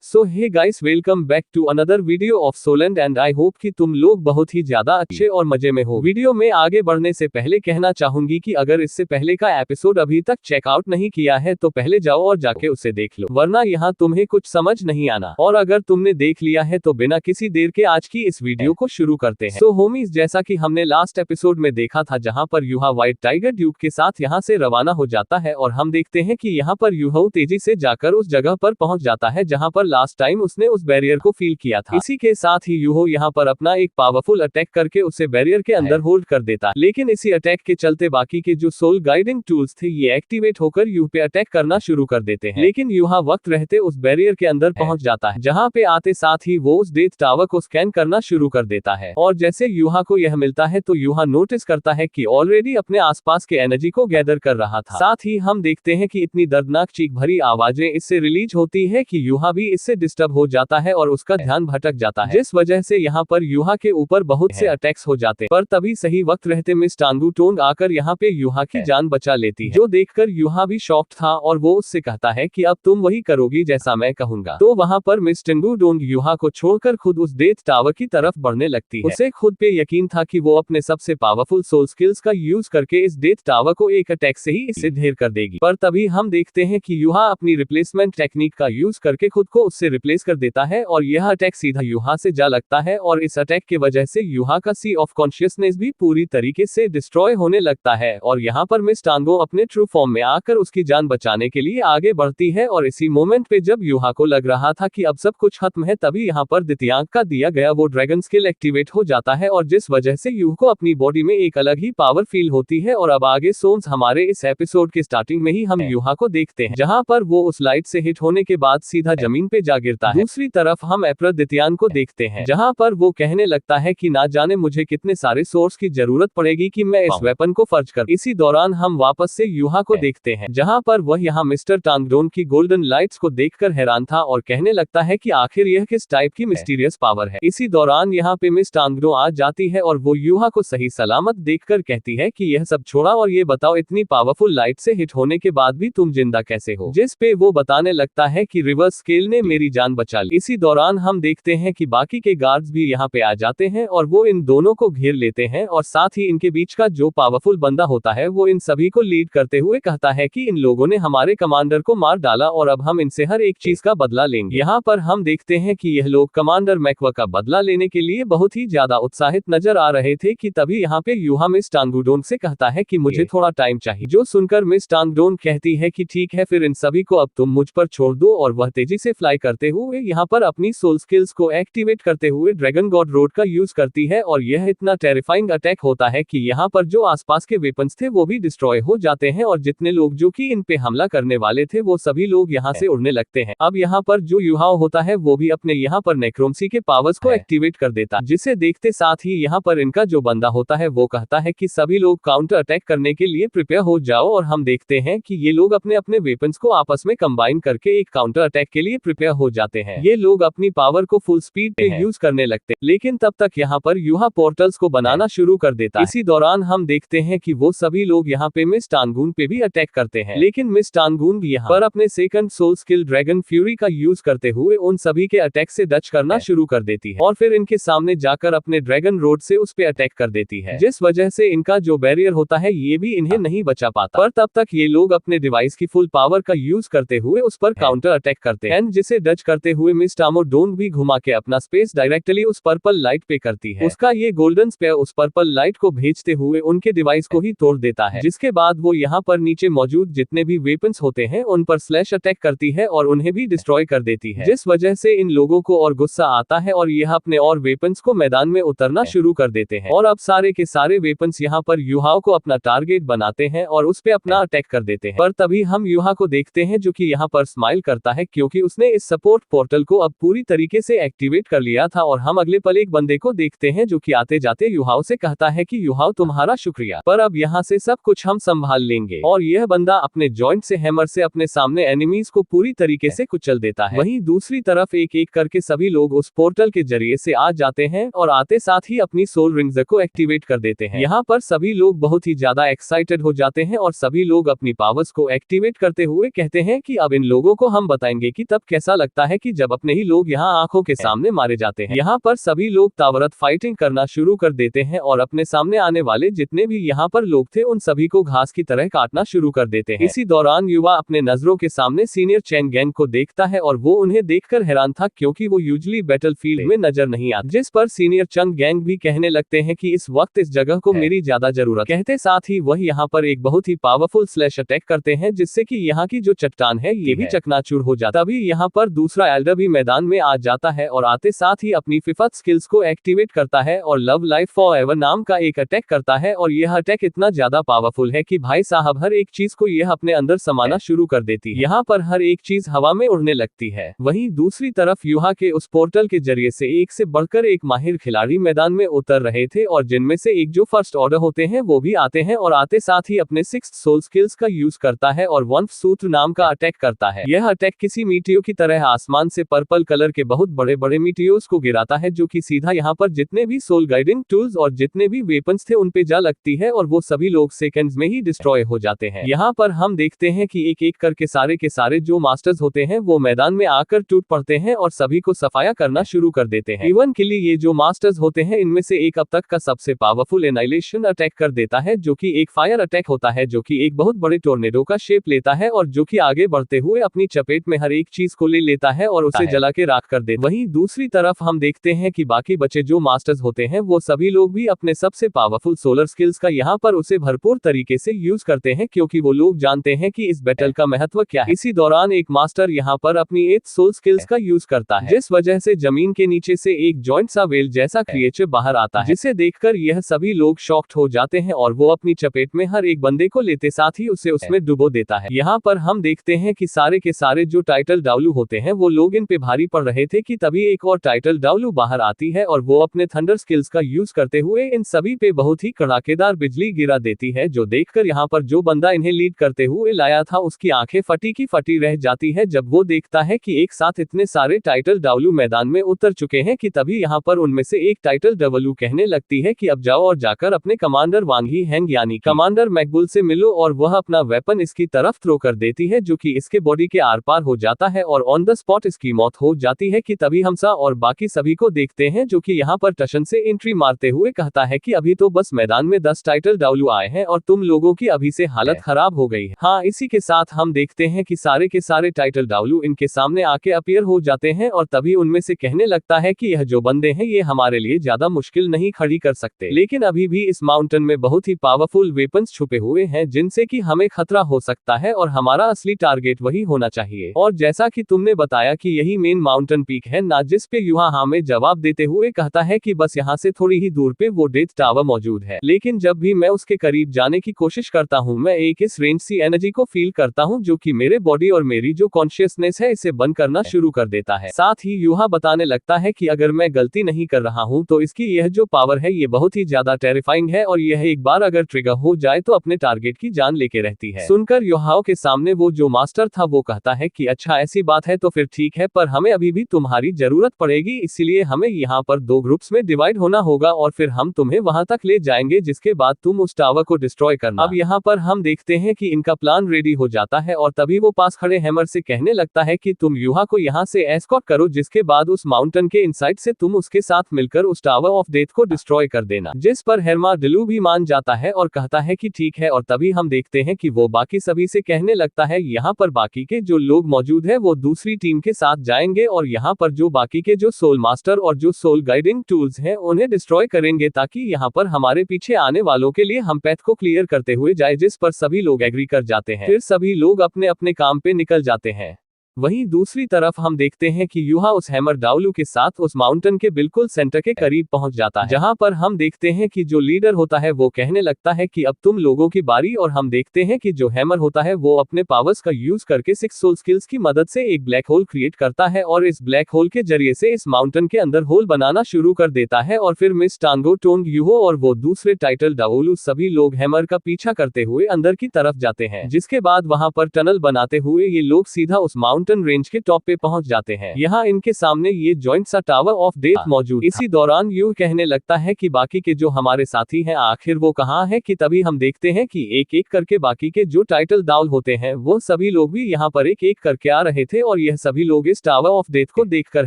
So hey guys, welcome back to another video of सोलैंड and I hope कि तुम लोग बहुत ही ज्यादा अच्छे और मजे में हो। वीडियो में आगे बढ़ने से पहले कहना चाहूंगी कि अगर इससे पहले का एपिसोड अभी तक चेकआउट नहीं किया है तो पहले जाओ और जाके उसे देख लो, वरना यहाँ तुम्हें कुछ समझ नहीं आना। और अगर तुमने देख लिया है तो बिना किसी देर के आज की इस वीडियो को शुरू करते हैं। सो होमीज, जैसा कि हमने लास्ट एपिसोड में देखा था जहाँ पर यूहा व्हाइट टाइगर ड्यूक के साथ यहाँ से रवाना हो जाता है और हम देखते हैं कि यहाँ पर यूहा तेजी से जाकर उस जगह पर पहुंच जाता है जहाँ पर लास्ट टाइम उसने उस बैरियर को फील किया था। इसी के साथ ही यूहो यहाँ पर अपना एक पावरफुल अटैक करके उसे बैरियर के अंदर होल्ड कर देता है। लेकिन इसी अटैक के चलते बाकी के जो सोल गाइडिंग टूल्स थे ये एक्टिवेट होकर यूह पे अटैक करना शुरू कर देते हैं। लेकिन यूहा वक्त रहते उस बैरियर के अंदर पहुंच जाता है, जहाँ पे आते साथ ही वो उस डेथ टावर को स्कैन करना शुरू कर देता है। और जैसे यूहा को यह मिलता है तो यूहा नोटिस करता है कि ऑलरेडी अपने आसपास के एनर्जी को गैदर कर रहा था। साथ ही हम देखते हैं कि इतनी दर्दनाक चीख भरी आवाजें इससे रिलीज होती है कि यूहा भी इससे डिस्टर्ब हो जाता है और उसका ध्यान भटक जाता है, जिस वजह से यहाँ पर यूहा के ऊपर बहुत से अटैक्स हो जाते हैं। पर तभी सही वक्त रहते मिस टांगू टोंग आकर यहाँ पे यूहा की जान बचा लेती है, जो देखकर यूहा भी शॉक्ड था और वो उससे कहता है कि अब तुम वही करोगी जैसा मैं कहूंगा। तो वहाँ पर मिस टांगू टोंग यूहा को छोड़कर खुद उस डेथ टावर की तरफ बढ़ने लगती है। उसे खुद पे यकीन था कि वो अपने सबसे पावरफुल सोल स्किल्स का यूज करके इस डेथ टावर को एक अटैक से ही इससे ढेर कर देगी। पर तभी हम देखते हैं कि यूहा अपनी रिप्लेसमेंट टेक्निक का यूज करके खुद को उससे रिप्लेस कर देता है और यह अटैक सीधा यूहा से जा लगता है और इस अटैक की वजह से यूहा का सी ऑफ कॉन्शियसनेस भी पूरी तरीके से डिस्ट्रॉय होने लगता है। और यहाँ पर मिस टांगो अपने ट्रू फॉर्म में आकर उसकी जान बचाने के लिए आगे बढ़ती है। और इसी मोमेंट पे जब यूहा को लग रहा था कि अब सब कुछ खत्म है, तभी यहाँ पर द्वितीयांक का दिया गया वो ड्रैगन स्किल एक्टिवेट हो जाता है और जिस वजह से यूह को अपनी बॉडी में एक अलग ही पावर फील होती है। और अब आगे सोन्स हमारे इस एपिसोड के स्टार्टिंग में ही हम यूहा को देखते हैं, जहाँ पर वो उस लाइट से हिट होने के बाद सीधा जमीन पे जा गिरता है। दूसरी तरफ हम अप्रैल द्वितीयान को देखते हैं, जहाँ पर वो कहने लगता है कि ना जाने मुझे कितने सारे सोर्स की जरूरत पड़ेगी कि मैं इस वेपन को फर्ज कर। इसी दौरान हम वापस से यूहा को देखते हैं, जहाँ पर वह यहाँ मिस्टर टांगडोन की गोल्डन लाइट्स को देखकर हैरान था और कहने लगता है कि आखिर यह किस टाइप की मिस्टीरियस पावर है। इसी दौरान यहाँ पे मिस टांगडो आ जाती है और वो यूहा को सही सलामत देखकर कहती है कि यह सब छोड़ा और ये बताओ इतनी पावरफुल लाइट से हिट होने के बाद भी तुम जिंदा कैसे हो। जिस पे वो बताने लगता है कि रिवर्स स्केल ने मेरी जान बचा ली। इसी दौरान हम देखते हैं कि बाकी के गार्ड्स भी यहाँ पे आ जाते हैं और वो इन दोनों को घेर लेते हैं और साथ ही इनके बीच का जो पावरफुल बंदा होता है वो इन सभी को लीड करते हुए कहता है कि इन लोगों ने हमारे कमांडर को मार डाला और अब हम इनसे हर एक चीज का बदला लेंगे। यहाँ पर हम देखते हैं कि यह लोग कमांडर मैकवा का बदला लेने के लिए बहुत ही ज्यादा उत्साहित नजर आ रहे थे कि तभी यहाँ पे यूहा मिस टांगडोन से कहता है कि मुझे थोड़ा टाइम चाहिए, जो सुनकर मिस टांगडोन कहती है कि ठीक है, फिर इन सभी को अब तुम मुझ पर छोड़ दो। और वह तेजी से फ्लाई करते हुए यहाँ पर अपनी सोल स्किल्स को एक्टिवेट करते हुए ड्रैगन गॉड रोड का यूज करती है और यह इतना टेरिफाइंग अटैक होता है कि यहाँ पर जो आसपास के वेपन्स थे वो भी डिस्ट्रॉय हो जाते हैं और जितने लोग जो कि इन पे हमला करने वाले थे वो सभी लोग यहाँ से उड़ने लगते हैं। अब यहाँ पर जो यूहा होता है वो भी अपने यहाँ पर नेक्रोमसी के पावर्स को एक्टिवेट कर देता, जिसे देखते साथ ही यहाँ पर इनका जो बंदा होता है वो कहता है कि सभी लोग काउंटर अटैक करने के लिए प्रिपेयर हो जाओ। और हम देखते हैं कि ये लोग अपने अपने वेपन्स को आपस में कंबाइन करके एक काउंटर अटैक के लिए प्रिपेयर हो जाते हैं। ये लोग अपनी पावर को फुल स्पीड पे यूज करने लगते, लेकिन तब तक यहाँ पर यूहा पोर्टल्स को बनाना शुरू कर देता है। इसी दौरान हम देखते हैं कि वो सभी लोग यहाँ पे मिस टांगून पे भी अटैक करते हैं, लेकिन मिस टांगून यहाँ पर अपने second soul skill dragon fury का यूज करते हुए उन सभी के अटैक से डच करना शुरू कर देती है और फिर इनके सामने जाकर अपने ड्रैगन रोड से उस पे अटैक कर देती है, जिस वजह से इनका जो बैरियर होता है ये भी इन्हें नहीं बचा पाता। पर तब तक ये लोग अपने डिवाइस की फुल पावर का यूज करते हुए उस पर काउंटर अटैक करते हैं, जिसे डच करते हुए मिस टामोडोन भी घुमा के अपना स्पेस डायरेक्टली उस पर्पल लाइट पे करती है। उसका ये गोल्डन स्पेयर उस पर्पल लाइट को भेजते हुए उनके डिवाइस को ही तोड़ देता है, जिसके बाद वो यहाँ पर नीचे मौजूद जितने भी वेपन्स होते हैं उन पर स्लैश अटैक करती है और उन्हें भी डिस्ट्रॉय कर देती है, जिस वजह से इन लोगों को और गुस्सा आता है और यह अपने और वेपन्स को मैदान में उतरना शुरू कर देते हैं। और अब सारे के सारे वेपन्स यहाँ पर यूहा को अपना टारगेट बनाते हैं और उस पे अपना अटैक कर देते हैं। पर तभी हम यूहा को देखते हैं जो कि यहाँ पर स्माइल करता है क्योंकि उसने इस सपोर्ट पोर्टल को अब पूरी तरीके से एक्टिवेट कर लिया था। और हम अगले पल एक बंदे को देखते हैं जो कि आते जाते यूहाओ से कहता है कि यूहाओ तुम्हारा शुक्रिया, पर अब यहाँ से सब कुछ हम संभाल लेंगे। और यह बंदा अपने जॉइंट से हैमर से अपने सामने एनिमीज को पूरी तरीके से कुचल देता है। वहीं दूसरी तरफ एक एक करके सभी लोग उस पोर्टल के जरिए से आ जाते हैं और आते साथ ही अपनी सोल रिंग्स को एक्टिवेट कर देते हैं। यहाँ पर सभी लोग बहुत ही ज्यादा एक्साइटेड हो जाते हैं और सभी लोग अपनी पावर्स को एक्टिवेट करते हुए कहते हैं कि अब इन लोगों को हम बताएंगे कि तब कैसा लगता है कि जब अपने ही लोग यहाँ आंखों के सामने मारे जाते हैं। यहाँ पर सभी लोग तावरत फाइटिंग करना शुरू कर देते हैं और अपने सामने आने वाले जितने भी यहाँ पर लोग थे उन सभी को घास की तरह काटना शुरू कर देते हैं। इसी दौरान युवा अपने नजरों के सामने सीनियर चैन गैंग को देखता है और वो उन्हें देखकर हैरान था, क्योंकि वो यूजुअली बैटलफील्ड में नजर नहीं आते। जिस पर सीनियर चंग गैंग भी कहने लगते हैं कि इस वक्त इस जगह को मेरी ज्यादा जरूरत कहते साथ ही वह यहाँ पर एक बहुत ही पावरफुल स्लैश अटैक करते हैं, जिससे कि यहाँ की जो चट्टान है ये भी चकनाचूर हो जाता। तभी यहाँ पर दूसरा एल्डर भी मैदान में आ जाता है और आते साथ ही अपनी फिफथ स्किल्स को एक्टिवेट करता है और लव लाइफ फॉरएवर नाम का एक अटैक करता है। और यह अटैक इतना ज्यादा पावरफुल है कि भाई साहब हर एक चीज को यह अपने अंदर समाना शुरू कर देती है। यहाँ पर हर एक चीज हवा में उड़ने लगती है। वहीं दूसरी तरफ युहा के उस पोर्टल के जरिए से एक से बढ़कर एक माहिर खिलाड़ी मैदान में उतर रहे थे और जिनमें से एक जो फर्स्ट ऑर्डर होते हैं वो भी आते हैं और आते साथ ही अपने सिक्स्थ सोल स्किल्स का यूज करता है और वंफ सूत्र नाम का अटैक करता है। यह अटैक किसी मीटियो की तरह आसमान से पर्पल कलर के बहुत बड़े बड़े मीटियोस को गिराता है, जो कि सीधा यहाँ पर जितने भी सोल गाइडिंग टूल्स और जितने भी वेपन्स थे उन पे जा लगती है और वो सभी लोग सेकंड्स में ही डिस्ट्रॉय हो जाते हैं। यहाँ पर हम देखते हैं कि एक एक करके सारे के सारे जो मास्टर्स होते हैं वो मैदान में आकर टूट पड़ते हैं और सभी को सफाया करना शुरू कर देते हैं। इवन के लिए ये जो मास्टर्स होते हैं इनमें से एक अब तक का सबसे पावरफुल एनाइलेशन अटैक कर देता है, जो कि एक फायर अटैक होता है जो कि एक बहुत बड़े टोर्नेडो का शेप लेता है और जो कि आगे बढ़ते हुए अपनी चपेट में हर एक चीज को ले लेता है और उसे जला के राख कर देता है। वहीं दूसरी तरफ हम देखते हैं कि बाकी बचे जो मास्टर्स होते हैं वो सभी लोग भी अपने सबसे पावरफुल सोलर स्किल्स का यहाँ पर उसे भरपूर तरीके से यूज करते हैं, क्योंकि वो लोग जानते हैं कि इस बैटल का महत्व क्या है। इसी दौरान एक मास्टर यहाँ पर अपनी 8th सोल स्किल्स का यूज करता है, जिस वजह से जमीन के नीचे से एक जॉइंट सा वेल जैसा क्रिएचर बाहर आता है, जिसे देखकर यह सभी लोग शॉक्ड हो जाते हैं और वो अपनी चपेट में हर एक बंदे को लेते साथ ही उसे उसमें डुबो देता है। यहाँ पर हम देखते हैं कि सारे के सारे जो टाइटल डाउलू होते हैं वो लोग इन पे भारी पड़ रहे थे कि तभी एक और टाइटल डाउलू बाहर आती है और वो अपने थंडर स्किल्स का यूज करते हुए इन सभी पे बहुत ही कड़ाकेदार बिजली गिरा देती है, जो देखकर यहाँ पर जो बंदा इन्हें लीड करते हुए लाया था उसकी आंखें फटी की फटी रह जाती है जब वो देखता है कि एक साथ इतने सारे टाइटल डाउलू मैदान में उतर चुके हैं कि तभी यहाँ पर उनमें से एक टाइटल डबलू कहने लगती है कि अब जाओ और जाकर अपने कमांडर वांग ही हैंग यानी कमांडर मैकबुल से मिलो, और वह अपना वेपन इसकी तरफ थ्रो कर देती है जो कि इसके बॉडी के आर पार हो जाता है और ऑन द स्पॉट इसकी मौत हो जाती है। कि तभी हमसा और बाकी सभी को देखते हैं जो कि यहाँ पर टशन से एंट्री मारते हुए कहता है कि अभी तो बस मैदान में 10 टाइटल डाउलू आए हैं और तुम लोगों की अभी से हालत खराब हो गई है। हाँ, इसी के साथ हम देखते हैं कि सारे के सारे टाइटल डाउलू इनके सामने आके अपीयर हो जाते हैं और तभी उनमें से कहने लगता है कि यह जो बंदे हैं ये हमारे लिए ज्यादा मुश्किल नहीं खड़ी कर सकते, लेकिन अभी भी इस माउंटेन में बहुत ही पावरफुल वेपन्स छुपे हुए हैं जिनसे कि हमें खतरा हो सकता है और हमारा असली टारगेट वही होना चाहिए। और जैसा कि तुमने बताया कि यही मेन माउंटेन पीक है ना, जिस पे युहा हमें जवाब देते हुए कहता है कि बस यहाँ से थोड़ी ही दूर पे वो डेथ टावर मौजूद है, लेकिन जब भी मैं उसके करीब जाने की कोशिश करता हूँ मैं एक इस रेंज सी एनर्जी को फील करता हूँ जो कि मेरे बॉडी और मेरी जो कॉन्शियसनेस है इसे बंद करना शुरू कर देता है। साथ ही युहा बताने लगता है कि अगर मैं गलती नहीं कर रहा हूँ तो इसकी यह जो पावर है ये बहुत ही ज्यादा टेरिफाइंग है और यह एक बार अगर ट्रिगर हो जाए तो अपने टारगेट की जान लेके रहती है। सुनकर युहाओं के सामने वो जो मास्टर था वो कहता है कि अच्छा ऐसी बात है तो फिर ठीक है, पर हमें अभी भी तुम्हारी जरूरत पड़ेगी, इसीलिए हमें यहाँ पर 2 ग्रुप्स में डिवाइड होना होगा और फिर हम तुम्हें वहां तक ले जाएंगे जिसके बाद तुम उस टावर को डिस्ट्रॉय करना। अब यहाँ पर हम देखते हैं कि इनका प्लान रेडी हो जाता है और तभी वो पास खड़े हैमर से कहने लगता है कि तुम युहा को यहाँ से एस्कॉर्ट करो, जिसके बाद उस माउंटेन के इनसाइड से तुम उसके साथ मिलकर उस टावर ऑफ डेथ को डिस्ट्रॉय कर देना। जिस पर हेरमा डिलू भी मान जाता है और कहता है कि ठीक है, और तभी हम देखते हैं कि वो बाकी सभी से कहने लगता है यहाँ पर बाकी के जो लोग मौजूद है वो दूसरी टीम के साथ जाएंगे और यहाँ पर जो बाकी के जो सोल मास्टर और जो सोल गाइडिंग टूल्स हैं उन्हें डिस्ट्रॉय करेंगे ताकि यहाँ पर हमारे पीछे आने वालों के लिए हम पैथ को क्लियर करते हुए जाए। जिस पर सभी लोग एग्री कर जाते हैं। फिर सभी लोग अपने अपने काम पे निकल जाते हैं। वहीं दूसरी तरफ हम देखते हैं कि युहा उस हैमर डाउलू के साथ उस माउंटेन के बिल्कुल सेंटर के करीब पहुंच जाता है, जहां पर हम देखते हैं कि जो लीडर होता है वो कहने लगता है कि अब तुम लोगों की बारी, और हम देखते हैं कि जो हैमर होता है वो अपने पावर्स का यूज करके 6 सोल स्किल्स की मदद से एक ब्लैक होल क्रिएट करता है और इस ब्लैक होल के जरिए से इस माउंटेन के अंदर होल बनाना शुरू कर देता है। और फिर मिस टांगो टोंग यूहो और वो दूसरे टाइटल डाउलू सभी लोग हैमर का पीछा करते हुए अंदर की तरफ जाते हैं, जिसके बाद वहां पर टनल बनाते हुए ये लोग सीधा उस माउंटेन माउंटेन रेंज के टॉप पे पहुंच जाते हैं। यहाँ इनके सामने ये जॉइंट सा टावर ऑफ डेथ मौजूद। इसी दौरान यू कहने लगता है कि बाकी के जो हमारे साथी हैं आखिर वो कहाँ है, कि तभी हम देखते हैं कि एक एक करके बाकी के जो टाइटल डाउन होते हैं वो सभी लोग भी यहाँ पर एक एक करके आ रहे थे और यह सभी लोग इस टावर ऑफ डेथ को देखकर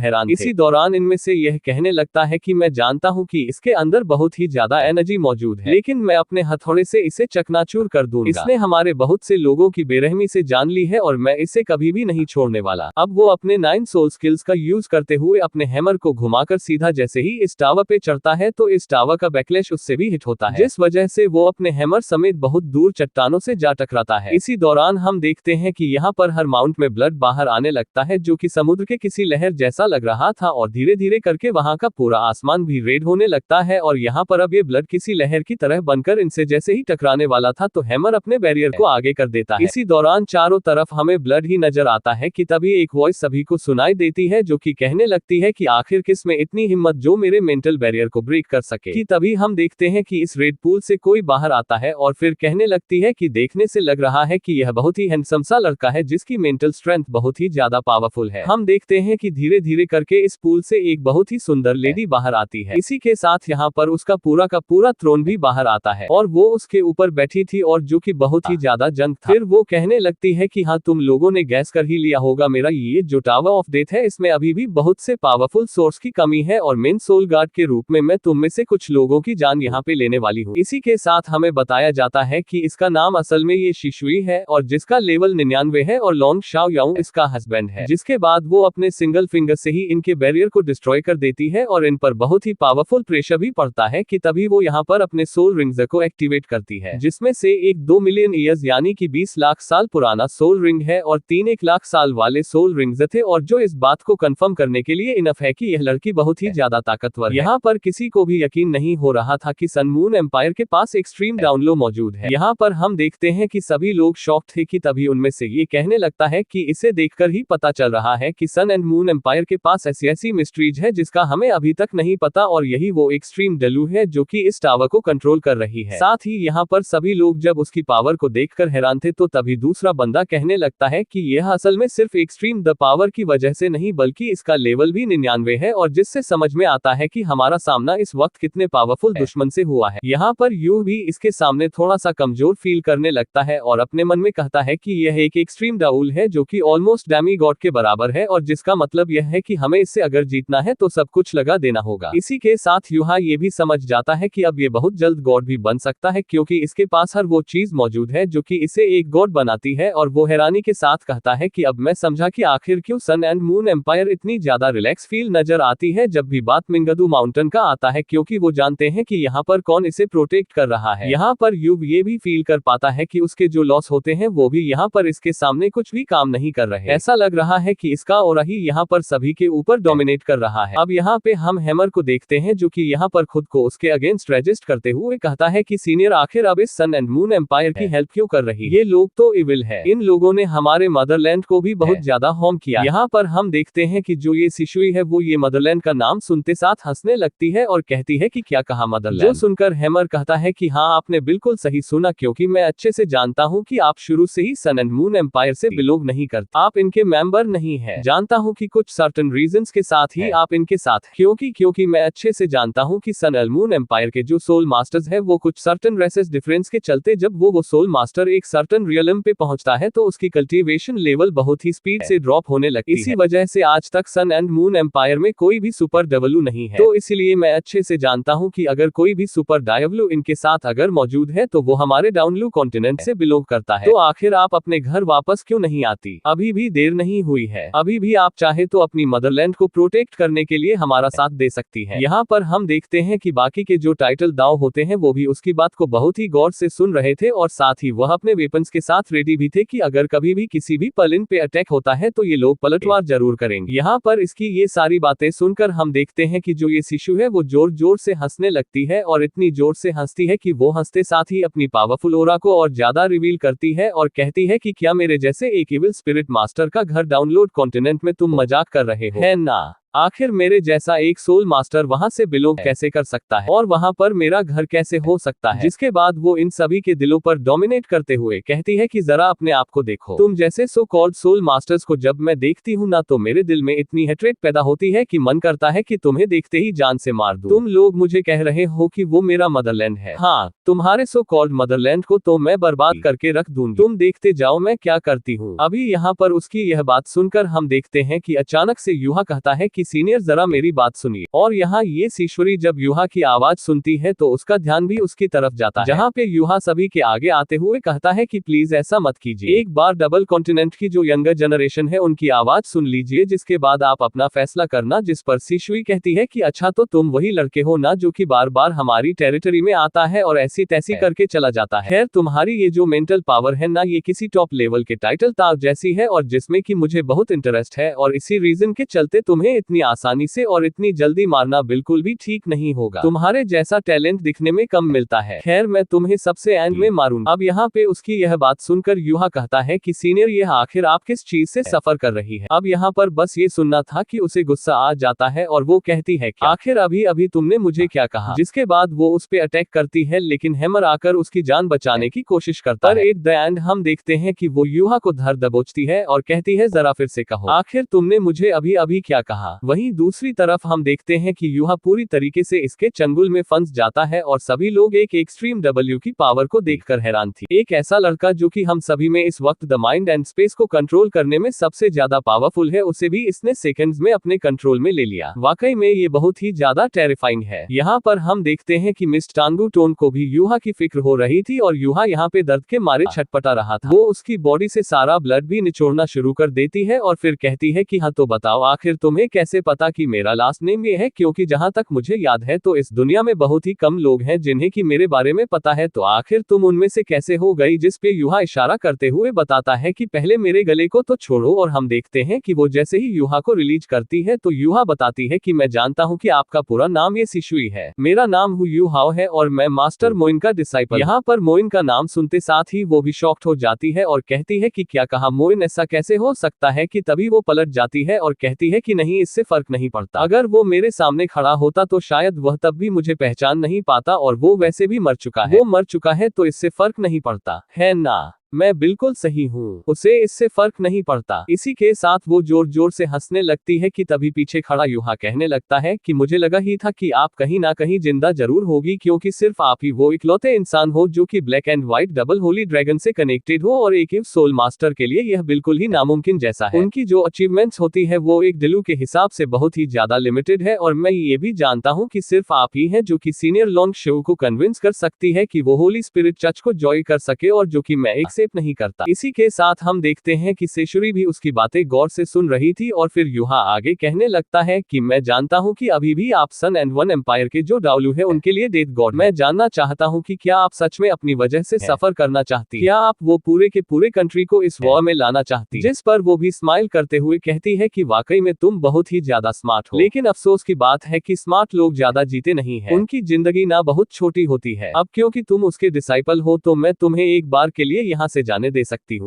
हैरान थे। इसी दौरान इनमें से यह कहने लगता है कि मैं जानता हूँ कि इसके अंदर बहुत ही ज्यादा एनर्जी मौजूद है, लेकिन मैं अपने हथौड़े से इसे चकनाचूर कर दूंगा। इसने हमारे बहुत से लोगों की बेरहमी से जान ली है और मैं इसे कभी भी नहीं छोड़ने वाला। अब वो अपने 9 सोल स्किल्स का यूज करते हुए अपने हैमर को घुमाकर सीधा जैसे ही इस टावर पे चढ़ता है तो इस टावर का बैकलैश उससे भी हिट होता है, जिस वजह से वो अपने हैमर समेत बहुत दूर चट्टानों से जा टकराता है। इसी दौरान हम देखते हैं कि यहाँ पर हर माउंट में ब्लड बाहर आने लगता है जो कि समुद्र के किसी लहर जैसा लग रहा था और धीरे धीरे करके वहाँ का पूरा आसमान भी रेड होने लगता है और यहाँ पर अब ये ब्लड किसी लहर की तरह बनकर इनसे जैसे ही टकराने वाला था तो हैमर अपने बैरियर को आगे कर देता है। इसी दौरान चारों तरफ हमें ब्लड ही नजर आता है कि तभी एक वॉइस सभी को सुनाई देती है जो कि कहने लगती है कि आखिर किस में इतनी हिम्मत जो मेरे मेंटल बैरियर को ब्रेक कर सके। कि तभी हम देखते हैं कि इस रेड पूल से कोई बाहर आता है और फिर कहने लगती है कि देखने से लग रहा है कि यह बहुत ही हैंडसम सा लड़का है जिसकी मेंटल स्ट्रेंथ बहुत ही ज्यादा पावरफुल है। हम देखते हैं कि धीरे धीरे करके इस पूल से एक बहुत ही सुंदर लेडी बाहर आती है। इसी के साथ यहाँ पर उसका पूरा का पूरा थ्रोन भी बाहर आता है और वो उसके ऊपर बैठी थी और जो कि बहुत ही ज्यादा जंग था। फिर वो कहने लगती है कि हाँ तुम लोगों ने गैस कर ही लिया होगा, मेरा ये जो टावर ऑफ डेथ है इसमें अभी भी बहुत से पावरफुल सोर्स की कमी है और मेन सोल गार्ड के रूप में मैं तुम में से कुछ लोगों की जान यहाँ पे लेने वाली हूँ। इसी के साथ हमें बताया जाता है कि इसका नाम असल में ये शिशुई है और जिसका लेवल 99 है और लॉन्ग शाओ याओ इसका हस्बैंड है। जिसके बाद वो अपने सिंगल फिंगर से ही इनके बैरियर को डिस्ट्रॉय कर देती है और इन पर बहुत ही पावरफुल प्रेशर भी पड़ता है कि तभी वो यहाँ पर अपने सोल रिंग्स को एक्टिवेट करती है, जिसमें से एक 2 मिलियन ईयर्स यानी कि 20 लाख साल पुराना सोल रिंग है और 3 1 लाख साल वाले सोल रिंग्स थे और जो इस बात को कंफर्म करने के लिए इनफ है कि यह लड़की बहुत ही ज्यादा ताकतवर है। यहाँ पर किसी को भी यकीन नहीं हो रहा था कि सन मून एम्पायर के पास एक्सट्रीम डाउनलो मौजूद है। यहाँ पर हम देखते हैं कि सभी लोग शॉक थे कि तभी उनमें से ये कहने लगता है कि इसे देखकर ही पता चल रहा है कि सन एंड मून एम्पायर के पास ऐसी ऐसी मिस्ट्रीज है जिसका हमें अभी तक नहीं पता और यही वो एक्सट्रीम डलू है जो कि इस टावर को कंट्रोल कर रही है। साथ ही यहाँ पर सभी लोग जब उसकी पावर को देखकर हैरान थे तो तभी दूसरा बंदा कहने लगता है कि यह असल में सिर्फ एक्सट्रीम द पावर की वजह से नहीं बल्कि इसका लेवल भी 99 है और जिससे समझ में आता है कि हमारा सामना इस वक्त कितने पावरफुल दुश्मन से हुआ है। यहाँ पर यू भी इसके सामने थोड़ा सा कमजोर फील करने लगता है और अपने मन में कहता है कि यह एक एक्सट्रीम डाउल है जो कि ऑलमोस्ट डैमी गॉड के बराबर है और जिसका मतलब यह है कि हमें इससे अगर जीतना है तो सब कुछ लगा देना होगा। इसी के साथ यूहा ये भी समझ जाता है कि अब ये बहुत जल्द गॉड भी बन सकता है क्योंकि इसके पास हर वो चीज मौजूद है जो कि इसे एक गॉड बनाती है और वो हैरानी के साथ कहता है कि अब मैं समझा कि आखिर क्यों सन एंड मून एम्पायर इतनी ज्यादा रिलैक्स फील नजर आती है जब भी बात मिंगदू माउंटेन का आता है क्योंकि वो जानते हैं कि यहाँ पर कौन इसे प्रोटेक्ट कर रहा है। यहाँ पर यूब ये भी फील कर पाता है कि उसके जो लॉस होते हैं वो भी यहाँ पर इसके सामने कुछ भी काम नहीं कर रहे। ऐसा लग रहा है कि इसका और ही यहाँ पर सभी के ऊपर डोमिनेट कर रहा है। अब यहाँ पे हम हैमर को देखते हैं जो कि यहाँ पर खुद को उसके अगेंस्ट रजिस्ट करते हुए कहता है कि सीनियर आखिर अब इस सन एंड मून एम्पायर की हेल्प क्यों कर रही है, ये लोग तो इविल है, इन लोगों ने हमारे मदरलैंड को भी बहुत ज्यादा हार्म किया। यहाँ पर हम देखते हैं कि जो ये शिशुई है वो ये मदरलैंड का नाम सुनते साथ हंसने लगती है और कहती है कि क्या कहा मदरलैंड। जो सुनकर हैमर कहता है कि हाँ आपने बिल्कुल सही सुना क्योंकि मैं अच्छे से जानता हूँ कि आप शुरू से ही सन एंड मून एम्पायर से बिलोंग नहीं करते, आप इनके मेंबर नहीं है। जानता हूँ कि कुछ सर्टेन रीजंस के साथ ही आप इनके साथ क्योंकि मैं अच्छे से जानता हूँ कि सन एंड मून एम्पायर के जो सोल मास्टर्स है वो कुछ सर्टेन रेसेस डिफरेंस के चलते जब वो सोल मास्टर एक सर्टेन रियलम पे पहुंचता है तो उसकी कल्टीवेशन लेवल बहुत ही स्पीड से ड्रॉप होने लगती है। इसी वजह से आज तक सन एंड मून एम्पायर में कोई भी सुपर डब्लू नहीं है, तो इसलिए मैं अच्छे से जानता हूँ कि अगर कोई भी सुपर डायवलू इनके साथ अगर मौजूद है तो वो हमारे डाउनलू कॉन्टिनेंट से बिलोंग करता है। तो आखिर आप अपने घर वापस क्यों नहीं आती, अभी भी देर नहीं हुई है, अभी भी आप चाहे तो अपनी मदरलैंड को प्रोटेक्ट करने के लिए हमारा साथ दे सकती है। यहाँ पर हम देखते हैं कि बाकी के जो टाइटल दाव होते हैं वो भी उसकी बात को बहुत ही गौर से सुन रहे थे और साथ ही वह अपने वेपन्स के साथ रेडी भी थे कि अगर कभी भी किसी भी पल इन पे अटैक होता है तो ये लोग पलटवार जरूर करेंगे। यहाँ पर इसकी ये सारी बातें सुनकर हम देखते हैं कि जो ये शिशु है वो जोर जोर से हंसने लगती है और इतनी जोर से हंसती है कि वो हंसते साथ ही अपनी पावरफुल ओरा को और ज्यादा रिवील करती है और कहती है कि क्या मेरे जैसे एक इविल स्पिरिट मास्टर का घर डाउनलोड कॉन्टिनेंट में तुम मजाक कर रहे हो, है ना। आखिर मेरे जैसा एक सोल मास्टर वहां से बिलोंग कैसे कर सकता है और वहां पर मेरा घर कैसे हो सकता है। जिसके बाद वो इन सभी के दिलों पर डोमिनेट करते हुए कहती है कि जरा अपने आप को देखो, तुम जैसे सो कॉल्ड सोल मास्टर्स को जब मैं देखती हूँ ना तो मेरे दिल में इतनी हेट्रेट पैदा होती है कि मन करता है कि तुम्हें देखते ही जान से मार दूं। तुम लोग मुझे कह रहे हो कि वो मेरा मदरलैंड है। हाँ, तुम्हारे सो कॉल्ड मदरलैंड को तो मैं बर्बाद करके रख दूंगी, तुम देखते जाओ मैं क्या करती हूँ। अभी यहाँ पर उसकी यह बात सुनकर हम देखते हैं कि अचानक से यूहा कहता है कि सीनियर जरा मेरी बात सुनिए। और यहाँ ये ईश्वरी जब यूहा की आवाज सुनती है तो उसका ध्यान भी उसकी तरफ जाता है, जहाँ पे यूहा सभी के आगे आते हुए कहता है कि प्लीज ऐसा मत कीजिए, एक बार डबल कॉन्टिनेंट की जो यंगर जनरेशन है उनकी आवाज सुन लीजिए, जिसके बाद आप अपना फैसला करना। जिस पर शीशुई कहती है कि अच्छा तो तुम वही लड़के हो ना जो कि बार बार हमारी टेरिटरी में आता है और ऐसी तैसी करके चला जाता है। खैर तुम्हारी ये जो मेंटल पावर है ना ये किसी टॉप लेवल के टाइटल ताज जैसी है और जिसमें कि मुझे बहुत इंटरेस्ट है, और इसी रीजन के चलते तुम्हें इतनी आसानी से और इतनी जल्दी मारना बिल्कुल भी ठीक नहीं होगा। तुम्हारे जैसा टैलेंट दिखने में कम मिलता है। खैर मैं तुम्हें सबसे एंड में मारूंगा। अब यहाँ पे उसकी यह बात सुनकर यूहा कहता है कि सीनियर यह आखिर आप किस चीज से सफर कर रही है। अब यहाँ पर बस ये सुनना था कि उसे गुस्सा आ जाता है और वो कहती है कि आखिर अभी अभी तुमने मुझे क्या कहा। जिसके बाद वो उस पे अटैक करती है लेकिन हैमर आकर उसकी जान बचाने की कोशिश करता है। एट द एंड हम देखते हैं कि वो यूहा को धर दबोचती है और कहती है जरा फिर से कहो, आखिर तुमने मुझे अभी अभी क्या कहा। वहीं दूसरी तरफ हम देखते हैं कि यूहा पूरी तरीके से इसके चंगुल में फंस जाता है और सभी लोग एक एक्सट्रीम डब्ल्यू की पावर को देखकर हैरान थी। एक ऐसा लड़का जो कि हम सभी में इस वक्त द माइंड एंड स्पेस को कंट्रोल करने में सबसे ज्यादा पावरफुल है, उसे भी इसने सेकंड्स में अपने कंट्रोल में ले लिया। वाकई में ये बहुत ही ज्यादा टेरिफाइंग है। यहाँ पर हम देखते हैं कि मिस टांगू टोन को भी यूहा की फिक्र हो रही थी और यूहा यहाँ पे दर्द के मारे छटपटा रहा था। वो उसकी बॉडी से सारा ब्लड भी निचोड़ना शुरू कर देती है और फिर कहती है कि हाँ तो बताओ आखिर तुम्हें कैसे पता कि मेरा लास्ट नेम ये है, क्योंकि जहाँ तक मुझे याद है तो इस दुनिया में बहुत ही कम लोग हैं जिन्हें कि मेरे बारे में पता है, तो आखिर तुम उनमें से कैसे हो गई। जिस पे यूहा इशारा करते हुए बताता है कि पहले मेरे गले को तो छोड़ो, और हम देखते हैं कि वो जैसे ही यूहा को रिलीज करती है तो यूहा बताती है कि मैं जानता हूँ कि आपका पूरा नाम ये शिशुई है, मेरा नाम हु यू हाओ है और मैं मास्टर मोइन का डिसाइपल। यहाँ पर मोइन का नाम सुनते साथ ही वो भी शॉक्ड हो जाती है और कहती है कि क्या कहा मोइन, ऐसा कैसे हो सकता है। कि तभी वो पलट जाती है और कहती है कि नहीं इससे फर्क नहीं पड़ता, अगर वो मेरे सामने खड़ा होता तो शायद वह तब भी मुझे पहचान नहीं पाता, और वो वैसे भी मर चुका है। वो मर चुका है तो इससे फर्क नहीं पड़ता है ना, मैं बिल्कुल सही हूँ, उसे इससे फर्क नहीं पड़ता। इसी के साथ वो जोर जोर से हंसने लगती है कि तभी पीछे खड़ा यूहा कहने लगता है कि मुझे लगा ही था कि आप कहीं ना कहीं जिंदा जरूर होगी, क्योंकि सिर्फ आप ही वो इकलौते इंसान हो जो कि black and white double Holi dragon से कनेक्टेड हो, और एक सोल मास्टर के लिए यह बिल्कुल ही नामुमकिन जैसा है। उनकी जो अचीवमेंट्स होती है वो एक डिलू के हिसाब से बहुत ही ज्यादा लिमिटेड है, और मैं ये भी जानता हूँ कि सिर्फ आप ही हैं जो कि सीनियर लॉन्ग शो को कन्विंस कर सकती है कि वो होली स्पिरिट चर्च को जॉय कर सके, और जो कि मैं एक नहीं करता। इसी के साथ हम देखते हैं कि सेशुरी भी उसकी बातें गौर से सुन रही थी, और फिर यूहा आगे कहने लगता है कि मैं जानता हूं कि अभी भी आप सन एंड वन एम्पायर के जो डाउलू है उनके लिए डेथ गॉड। मैं जानना चाहता हूं कि क्या आप सच में अपनी वजह से सफर करना चाहती, क्या आप वो पूरे के पूरे कंट्री को इस वॉर में लाना चाहती। जिस पर वो भी स्माइल करते हुए कहती है कि वाकई में तुम बहुत ही ज्यादा स्मार्ट हो, लेकिन अफसोस की बात है कि स्मार्ट लोग ज्यादा जीते नहीं है, उनकी जिंदगी ना बहुत छोटी होती है। अब क्योंकि तुम उसके डिसाइपल हो तो मैं तुम्हें एक बार के लिए यहाँ से जाने दे सकती हूँ।